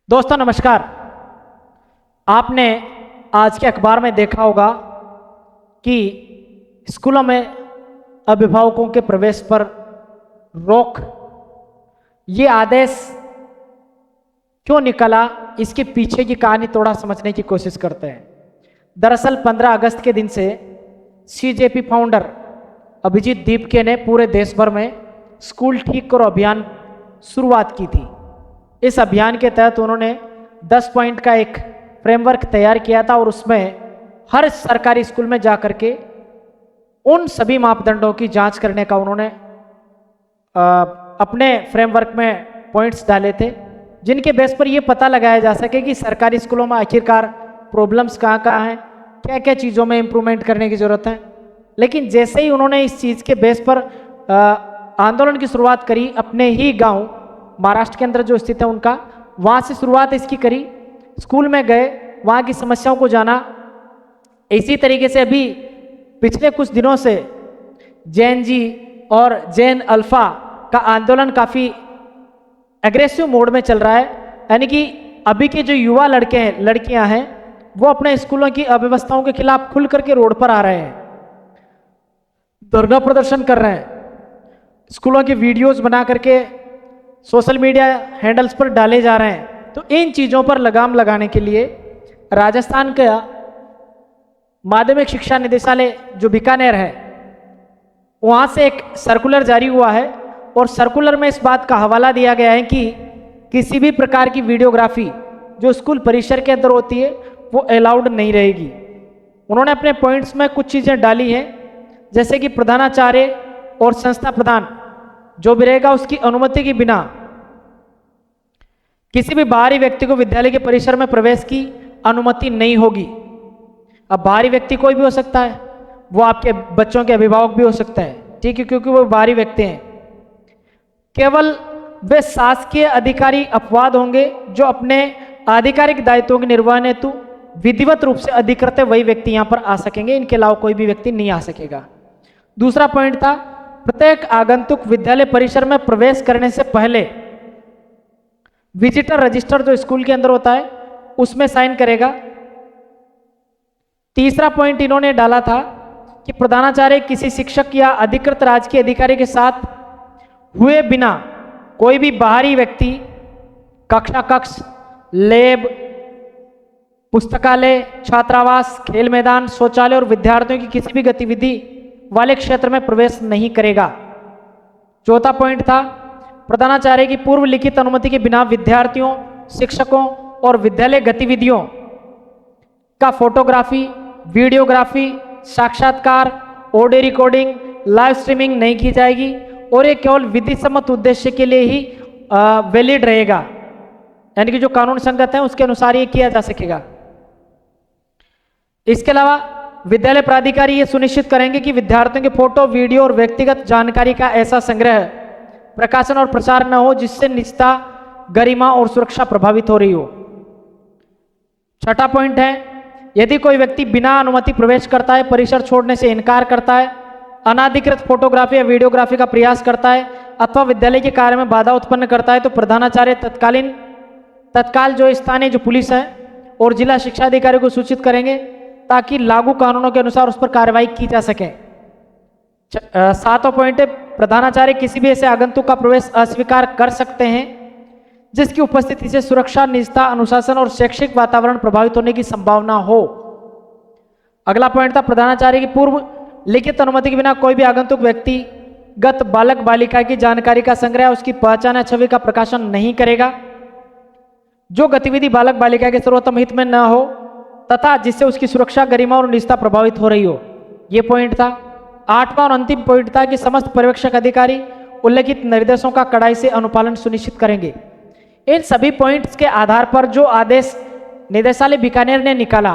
दोस्तों नमस्कार। आपने आज के अखबार में देखा होगा कि स्कूलों में अभिभावकों के प्रवेश पर रोक, ये आदेश क्यों निकला, इसके पीछे की कहानी थोड़ा समझने की कोशिश करते हैं। दरअसल 15 अगस्त के दिन से सीजेपी फाउंडर अभिजीत दीपके ने पूरे देश भर में स्कूल ठीक करो अभियान शुरुआत की थी। इस अभियान के तहत उन्होंने 10 पॉइंट का एक फ्रेमवर्क तैयार किया था और उसमें हर सरकारी स्कूल में जाकर के उन सभी मापदंडों की जांच करने का उन्होंने अपने फ्रेमवर्क में पॉइंट्स डाले थे, जिनके बेस पर यह पता लगाया जा सके कि सरकारी स्कूलों में आखिरकार प्रॉब्लम्स कहाँ कहाँ हैं, क्या क्या चीज़ों में इम्प्रूवमेंट करने की ज़रूरत है। लेकिन जैसे ही उन्होंने इस चीज़ के बेस पर आंदोलन की शुरुआत करी, अपने ही गांव महाराष्ट्र के अंदर जो स्थित है उनका, वहाँ से शुरुआत इसकी करी। स्कूल में गए, वहाँ की समस्याओं को जाना। इसी तरीके से अभी पिछले कुछ दिनों से जैन जी और जैन अल्फा का आंदोलन काफ़ी एग्रेसिव मोड में चल रहा है। यानी कि अभी के जो युवा लड़के हैं, लड़कियां हैं, वो अपने स्कूलों की अव्यवस्थाओं के खिलाफ खुल करके रोड पर आ रहे हैं, धरना प्रदर्शन कर रहे हैं, स्कूलों की वीडियोस बना करके सोशल मीडिया हैंडल्स पर डाले जा रहे हैं। तो इन चीज़ों पर लगाम लगाने के लिए राजस्थान का माध्यमिक शिक्षा निदेशालय जो बीकानेर है, वहाँ से एक सर्कुलर जारी हुआ है और सर्कुलर में इस बात का हवाला दिया गया है कि किसी भी प्रकार की वीडियोग्राफी जो स्कूल परिसर के अंदर होती है वो अलाउड नहीं रहेगी। उन्होंने अपने पॉइंट्स में कुछ चीज़ें डाली हैं, जैसे कि प्रधानाचार्य और संस्था प्रधान जो भी रहेगा उसकी अनुमति के बिना किसी भी बाहरी व्यक्ति को विद्यालय के परिसर में प्रवेश की अनुमति नहीं होगी। अब बाहरी व्यक्ति कोई भी हो सकता है, वो आपके बच्चों के अभिभावक भी हो सकता है, ठीक है, क्योंकि वो बाहरी व्यक्ति हैं। केवल वे शासकीय अधिकारी अपवाद होंगे जो अपने आधिकारिक दायित्वों के निर्वहन हेतु विधिवत रूप से अधिकृत है, वही व्यक्ति यहाँ पर आ सकेंगे। इनके अलावा कोई भी व्यक्ति नहीं आ सकेगा। दूसरा पॉइंट था, प्रत्येक आगंतुक विद्यालय परिसर में प्रवेश करने से पहले विजिटर रजिस्टर जो स्कूल के अंदर होता है उसमें साइन करेगा। तीसरा पॉइंट इन्होंने डाला था कि प्रधानाचार्य किसी शिक्षक या अधिकृत राजकीय अधिकारी के साथ हुए बिना कोई भी बाहरी व्यक्ति कक्षा कक्ष, लैब, पुस्तकालय, छात्रावास, खेल मैदान, शौचालय और विद्यार्थियों की किसी भी गतिविधि वाले क्षेत्र में प्रवेश नहीं करेगा। चौथा पॉइंट था, प्रधानाचार्य की पूर्व लिखित अनुमति के बिना विद्यार्थियों, शिक्षकों और विद्यालय गतिविधियों का फोटोग्राफी, वीडियोग्राफी, साक्षात्कार, ऑडियो रिकॉर्डिंग, लाइव स्ट्रीमिंग नहीं की जाएगी और ये केवल विधि सम्मत उद्देश्य के लिए ही वैलिड रहेगा, यानी कि जो कानून संगत है उसके अनुसार ये किया जा सकेगा। इसके अलावा विद्यालय प्राधिकारी ये सुनिश्चित करेंगे कि विद्यार्थियों के फोटो, वीडियो और व्यक्तिगत जानकारी का ऐसा संग्रह, प्रकाशन और प्रसार न हो जिससे निजता, गरिमा और सुरक्षा प्रभावित हो रही हो। छठा पॉइंट है, यदि कोई व्यक्ति बिना अनुमति प्रवेश करता है, परिसर छोड़ने से इनकार करता है, अनाधिकृत फोटोग्राफी या वीडियोग्राफी का प्रयास करता है अथवा विद्यालय के कार्य में बाधा उत्पन्न करता है तो प्रधानाचार्य तत्काल जो स्थानीय जो पुलिस है और जिला शिक्षा अधिकारी को सूचित करेंगे ताकि लागू कानूनों के अनुसार उस पर कार्रवाई की जा सके। सातवां पॉइंट है, प्रधानाचार्य किसी भी ऐसे आगंतुक का प्रवेश अस्वीकार कर सकते हैं जिसकी उपस्थिति से सुरक्षा, निजता, अनुशासन और शैक्षिक वातावरण प्रभावित होने की संभावना हो। अगला पॉइंट था, प्रधानाचार्य की पूर्व लिखित अनुमति के बिना कोई भी आगंतुक व्यक्तिगत बालक बालिका की जानकारी का संग्रह, उसकी पहचान या छवि का प्रकाशन नहीं करेगा जो गतिविधि बालक बालिका के सर्वोत्तम हित में न हो तथा जिससे उसकी सुरक्षा, गरिमा और निजता प्रभावित हो रही हो। यह पॉइंट था। आठवां और अंतिम पॉइंट था कि समस्त पर्यवेक्षक अधिकारी उल्लेखित निर्देशों का कड़ाई से अनुपालन सुनिश्चित करेंगे। इन सभी पॉइंट्स के आधार पर जो आदेश निदेशालय बीकानेर ने निकाला,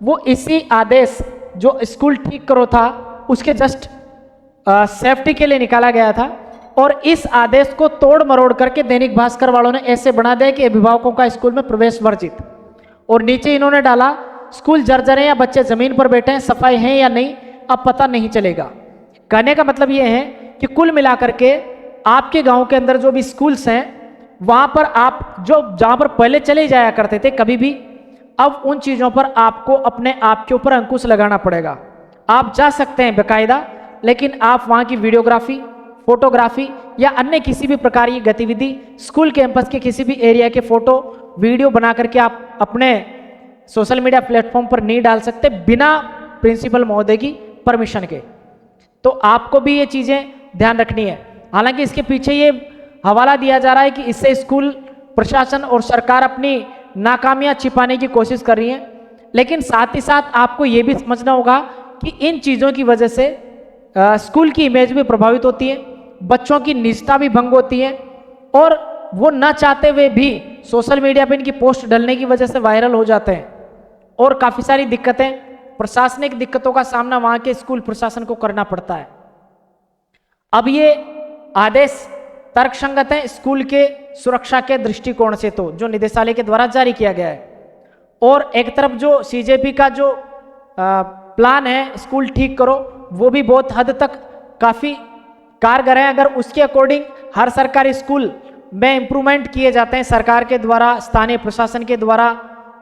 वो इसी आदेश जो स्कूल ठीक करो था उसके जस्ट सेफ्टी के लिए निकाला गया था। और इस आदेश को तोड़ मरोड़ करके दैनिक भास्कर वालों ने ऐसे बना दिया कि अभिभावकों का स्कूल में प्रवेश वर्जित, और नीचे इन्होंने डाला स्कूल जर्जर है या बच्चे जमीन पर बैठे हैं, सफाई है या नहीं, अब पता नहीं चलेगा। कहने का मतलब यह है कि कुल मिलाकर के आपके गांव के अंदर जो भी स्कूल्स हैं वहां पर आप जहां पर पहले चले जाया करते थे कभी भी, अब उन चीजों पर आपको अपने आप के ऊपर अंकुश लगाना पड़ेगा। आप जा सकते हैं बेकायदा, लेकिन आप वहां की वीडियोग्राफी, फोटोग्राफी या अन्य किसी भी प्रकार की गतिविधि स्कूल कैंपस के किसी भी एरिया के फोटो वीडियो बना करके आप अपने सोशल मीडिया प्लेटफॉर्म पर नहीं डाल सकते बिना प्रिंसिपल महोदय की परमिशन के। तो आपको भी ये चीजें ध्यान रखनी है। हालांकि इसके पीछे ये हवाला दिया जा रहा है कि इससे स्कूल प्रशासन और सरकार अपनी नाकामियां छिपाने की कोशिश कर रही है, लेकिन साथ ही साथ आपको ये भी समझना होगा कि इन चीजों की वजह से स्कूल की इमेज भी प्रभावित होती है, बच्चों की निजता भी भंग होती है, और वो न चाहते हुए भी सोशल मीडिया पे इनकी पोस्ट डलने की वजह से वायरल हो जाते हैं, और काफ़ी सारी दिक्कतें, प्रशासनिक दिक्कतों का सामना वहाँ के स्कूल प्रशासन को करना पड़ता है। अब ये आदेश तर्कसंगत है स्कूल के सुरक्षा के दृष्टिकोण से, तो जो निदेशालय के द्वारा जारी किया गया है, और एक तरफ जो सीजेपी का जो प्लान है स्कूल ठीक करो, वो भी बहुत हद तक काफ़ी कारगर है। अगर उसके अकॉर्डिंग हर सरकारी स्कूल में इम्प्रूवमेंट किए जाते हैं सरकार के द्वारा, स्थानीय प्रशासन के द्वारा,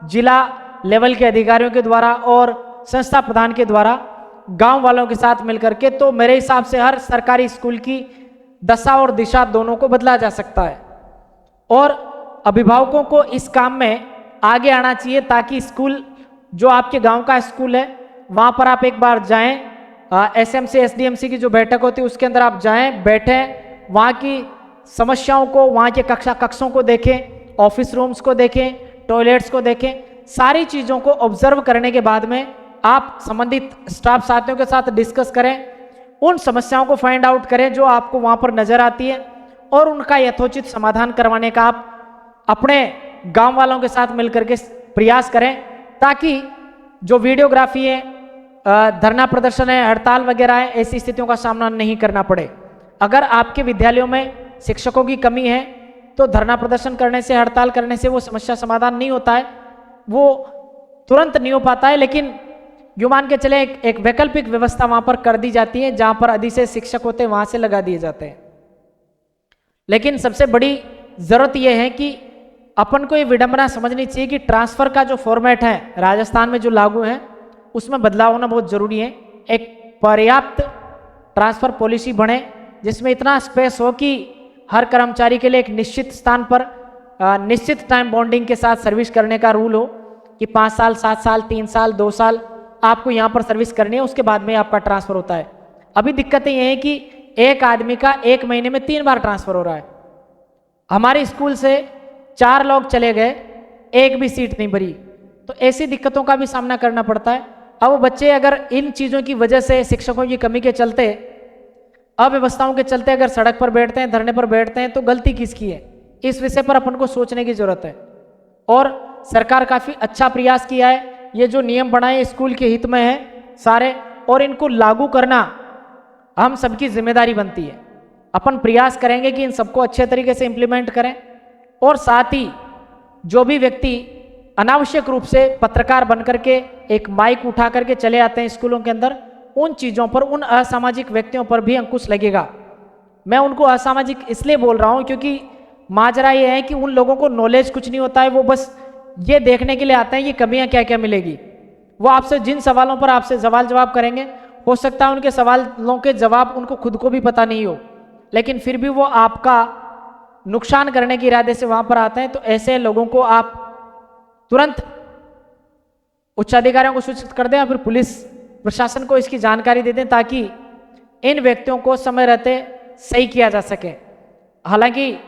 जिला लेवल के अधिकारियों के द्वारा और संस्था प्रधान के द्वारा, गांव वालों के साथ मिलकर के, तो मेरे हिसाब से हर सरकारी स्कूल की दशा और दिशा दोनों को बदला जा सकता है। और अभिभावकों को इस काम में आगे आना चाहिए, ताकि स्कूल जो आपके गांव का स्कूल है वहां पर आप एक बार जाएं, एसएमसी एसडीएमसी की जो बैठक होती है उसके अंदर आप जाएं, बैठें, वहाँ की समस्याओं को, वहाँ के कक्षों को देखें, ऑफिस रूम्स को देखें, टॉयलेट्स को देखें, सारी चीज़ों को ऑब्जर्व करने के बाद में आप संबंधित स्टाफ साथियों के साथ डिस्कस करें, उन समस्याओं को फाइंड आउट करें जो आपको वहाँ पर नज़र आती है, और उनका यथोचित समाधान करवाने का आप अपने गांव वालों के साथ मिलकर के प्रयास करें, ताकि जो वीडियोग्राफी है, धरना प्रदर्शन है, हड़ताल वगैरह है, ऐसी स्थितियों का सामना नहीं करना पड़े। अगर आपके विद्यालयों में शिक्षकों की कमी है तो धरना प्रदर्शन करने से, हड़ताल करने से वो समस्या समाधान नहीं होता है, वो तुरंत नहीं हो पाता है, लेकिन यूं मान के चले एक वैकल्पिक व्यवस्था वहां पर कर दी जाती है, जहां पर अधिशेष शिक्षक होते हैं वहां से लगा दिए जाते हैं। लेकिन सबसे बड़ी जरूरत यह है कि अपन को ये विडंबना समझनी चाहिए कि ट्रांसफर का जो फॉर्मेट है राजस्थान में जो लागू है उसमें बदलाव होना बहुत जरूरी है। एक पर्याप्त ट्रांसफर पॉलिसी बने जिसमें इतना स्पेस हो कि हर कर्मचारी के लिए एक निश्चित स्थान पर निश्चित टाइम बॉन्डिंग के साथ सर्विस करने का रूल हो कि 5 साल, 7 साल, 3 साल, 2 साल आपको यहाँ पर सर्विस करनी है, उसके बाद में आपका ट्रांसफर होता है। अभी दिक्कतें ये हैं कि एक आदमी का 1 महीने में 3 बार ट्रांसफर हो रहा है। हमारे स्कूल से 4 लोग चले गए, एक भी सीट नहीं भरी, तो ऐसी दिक्कतों का भी सामना करना पड़ता है। अब बच्चे अगर इन चीज़ों की वजह से, शिक्षकों की कमी के चलते, अव्यवस्थाओं के चलते अगर सड़क पर बैठते हैं, धरने पर बैठते हैं, तो गलती किसकी है, इस विषय पर अपन को सोचने की जरूरत है। और सरकार काफ़ी अच्छा प्रयास किया है, ये जो नियम बनाए स्कूल के हित में है सारे, और इनको लागू करना हम सबकी जिम्मेदारी बनती है। अपन प्रयास करेंगे कि इन सबको अच्छे तरीके से इम्प्लीमेंट करें, और साथ ही जो भी व्यक्ति अनावश्यक रूप से पत्रकार बनकर के एक माइक उठा करके चले आते हैं स्कूलों के अंदर, उन चीज़ों पर, उन असामाजिक व्यक्तियों पर भी अंकुश लगेगा। मैं उनको असामाजिक इसलिए बोल रहा हूँ क्योंकि माजरा ये है कि उन लोगों को नॉलेज कुछ नहीं होता है, वो बस ये देखने के लिए आते हैं ये कमियाँ क्या क्या मिलेगी। वो आपसे जिन सवालों पर आपसे सवाल जवाब करेंगे, हो सकता है उनके सवालों के जवाब उनको खुद को भी पता नहीं हो, लेकिन फिर भी वो आपका नुकसान करने के इरादे से वहाँ पर आते हैं। तो ऐसे लोगों को आप तुरंत उच्च अधिकारियों को सूचित कर दें या फिर पुलिस प्रशासन को इसकी जानकारी दे दें, ताकि इन व्यक्तियों को समय रहते सही किया जा सके। हालांकि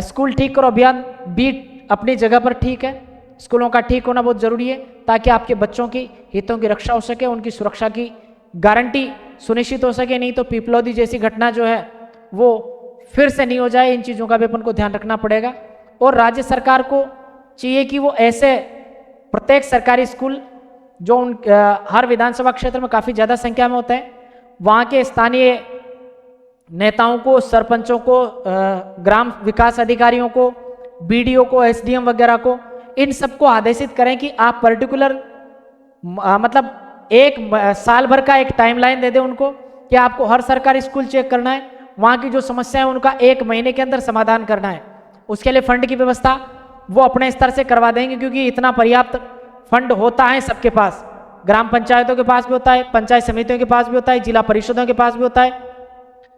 स्कूल ठीक करो अभियान भी अपनी जगह पर ठीक है, स्कूलों का ठीक होना बहुत ज़रूरी है, ताकि आपके बच्चों की हितों की रक्षा हो सके, उनकी सुरक्षा की गारंटी सुनिश्चित हो सके। नहीं तो पीपलोदी जैसी घटना जो है वो फिर से नहीं हो जाए, इन चीज़ों का भी अपन को ध्यान रखना पड़ेगा। और राज्य सरकार को चाहिए कि वो ऐसे प्रत्येक सरकारी स्कूल जो हर विधानसभा क्षेत्र में काफ़ी ज़्यादा संख्या में होते हैं, वहाँ के स्थानीय नेताओं को, सरपंचों को, ग्राम विकास अधिकारियों को, बीडीओ को, एसडीएम वगैरह को, इन सबको आदेशित करें कि आप पर्टिकुलर मतलब एक साल भर का एक टाइमलाइन दे दें उनको कि आपको हर सरकारी स्कूल चेक करना है, वहाँ की जो समस्या है उनका 1 महीने के अंदर समाधान करना है। उसके लिए फंड की व्यवस्था वो अपने स्तर से करवा देंगे, क्योंकि इतना पर्याप्त फंड होता है सबके पास। ग्राम पंचायतों के पास भी होता है, पंचायत समितियों के पास भी होता है, जिला परिषदों के पास भी होता है,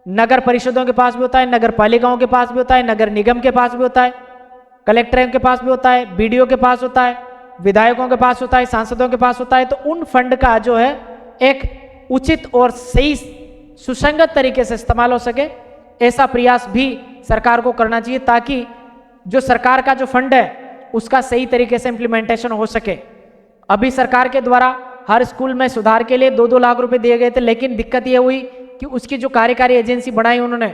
नगर परिषदों के पास भी होता है, नगर पालिकाओं के पास भी होता है, नगर निगम के पास भी होता है, कलेक्टरों के पास भी होता है, बीडीओ के पास होता है, विधायकों के पास होता है, सांसदों के पास होता है। तो उन फंड का जो है एक उचित और सही सुसंगत तरीके से इस्तेमाल हो सके, ऐसा प्रयास भी सरकार को करना चाहिए, ताकि जो सरकार का जो फंड है उसका सही तरीके से इम्प्लीमेंटेशन हो सके। अभी सरकार के द्वारा हर स्कूल में सुधार के लिए 2-2 लाख रुपए दिए गए थे, लेकिन दिक्कत यह हुई कि उसकी जो कार्यकारी एजेंसी बनाई उन्होंने,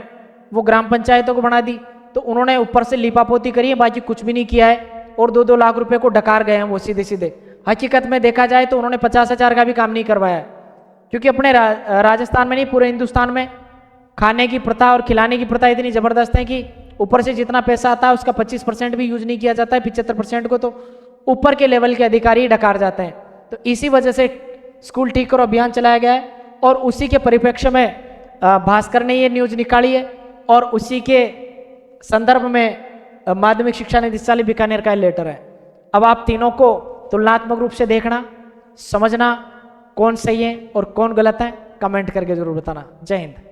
वो ग्राम पंचायतों को बना दी, तो उन्होंने ऊपर से लिपापोती करी है, बाकी कुछ भी नहीं किया है, और 2-2 लाख रुपए को डकार गए हैं वो सीधे सीधे। हकीकत में देखा जाए तो उन्होंने 50,000 का भी काम नहीं करवाया है, क्योंकि अपने राजस्थान में नहीं, पूरे हिंदुस्तान में खाने की प्रथा और खिलाने की प्रथा इतनी जबरदस्त है कि ऊपर से जितना पैसा आता है उसका 25% भी यूज नहीं किया जाता है, 75% को तो ऊपर के लेवल के अधिकारी डकार जाते हैं। तो इसी वजह से स्कूल ठीक करो अभियान चलाया गया है, और उसी के परिप्रेक्ष्य में भास्कर ने ये न्यूज निकाली है, और उसी के संदर्भ में माध्यमिक शिक्षा निदेशालय बीकानेर का लेटर है। अब आप तीनों को तुलनात्मक रूप से देखना, समझना कौन सही है और कौन गलत है, कमेंट करके जरूर बताना। जय हिंद।